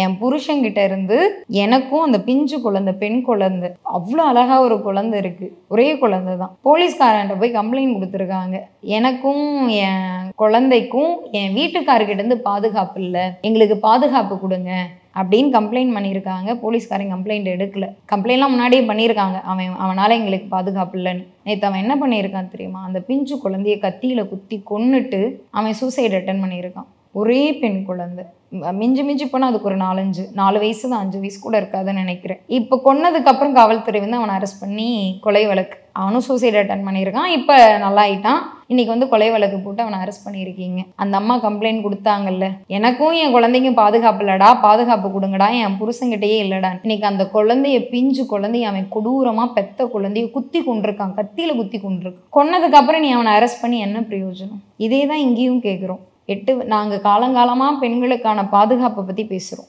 என் புருஷன்கிட்ட இருந்து எனக்கும் அந்த பிஞ்சு குழந்தை, பெண் குழந்தை, அவ்வளோ அழகா ஒரு குழந்தை இருக்கு. ஒரே குழந்தை தான். போலீஸ்காரன்ட்ட போய் கம்ப்ளைண்ட் குடுத்துருக்காங்க. எனக்கும் என் குழந்தைக்கும் என் வீட்டுக்காரர்கிட்ட இருந்து பாதுகாப்பு இல்ல. எங்களுக்கு பாதுகாப்பு குடுங்க. அப்படின்னு கம்ப்ளைண்ட் பண்ணியிருக்காங்க. போலீஸ்காரங்க கம்ப்ளைண்ட் எடுக்கல. கம்ப்ளைண்ட்லாம் முன்னாடியே பண்ணியிருக்காங்க. அவனால எங்களுக்கு பாதுகாப்பு இல்லன்னு. நேத்து அவன் என்ன பண்ணியிருக்கான் தெரியுமா? அந்த பிஞ்சு குழந்தைய கத்தியில குத்தி கொன்னுட்டு அவன் சூசைட் அட்டெண்ட் பண்ணியிருக்கான். ஒரே பெண் குழந்தை. மிஞ்சி மிஞ்சி போனா அதுக்கு ஒரு 4 வயசு தான், 5 வயசு கூட இருக்காதுன்னு நினைக்கிறேன். இப்போ கொன்னதுக்கு அப்புறம் காவல்துறை வந்து அவனை அரெஸ்ட் பண்ணி கொலை வழக்கு. அவனும் சூசைட் அட்டெண்ட் பண்ணியிருக்கான். இப்போ நல்லா ஆயிட்டான். இன்னைக்கு வந்து கொலை வழக்கு போட்டு அவனை அரெஸ்ட் பண்ணியிருக்கீங்க. அந்த அம்மா கம்ப்ளைண்ட் கொடுத்தாங்கல்ல, எனக்கும் என் குழந்தைக்கும் பாதுகாப்பு இல்லடா, பாதுகாப்பு கொடுங்கடா, என் புருஷங்கிட்டயே இல்லடா. இன்னைக்கு அந்த குழந்தைய, பிஞ்சு குழந்தைய அவன் கொடூரமா பெத்த குழந்தைய குத்தி கொண்டிருக்கான், கத்தியில குத்தி கொண்டிருக்கான். கொன்னதுக்கு அப்புறம் நீ அவனை அரெஸ்ட் பண்ணி என்ன பிரயோஜனம்? இதே தான் இங்கேயும் கேட்குறோம். நாங்கள் காலங்காலமாக பெண்களுக்கான பாதுகாப்பை பற்றி பேசுகிறோம்.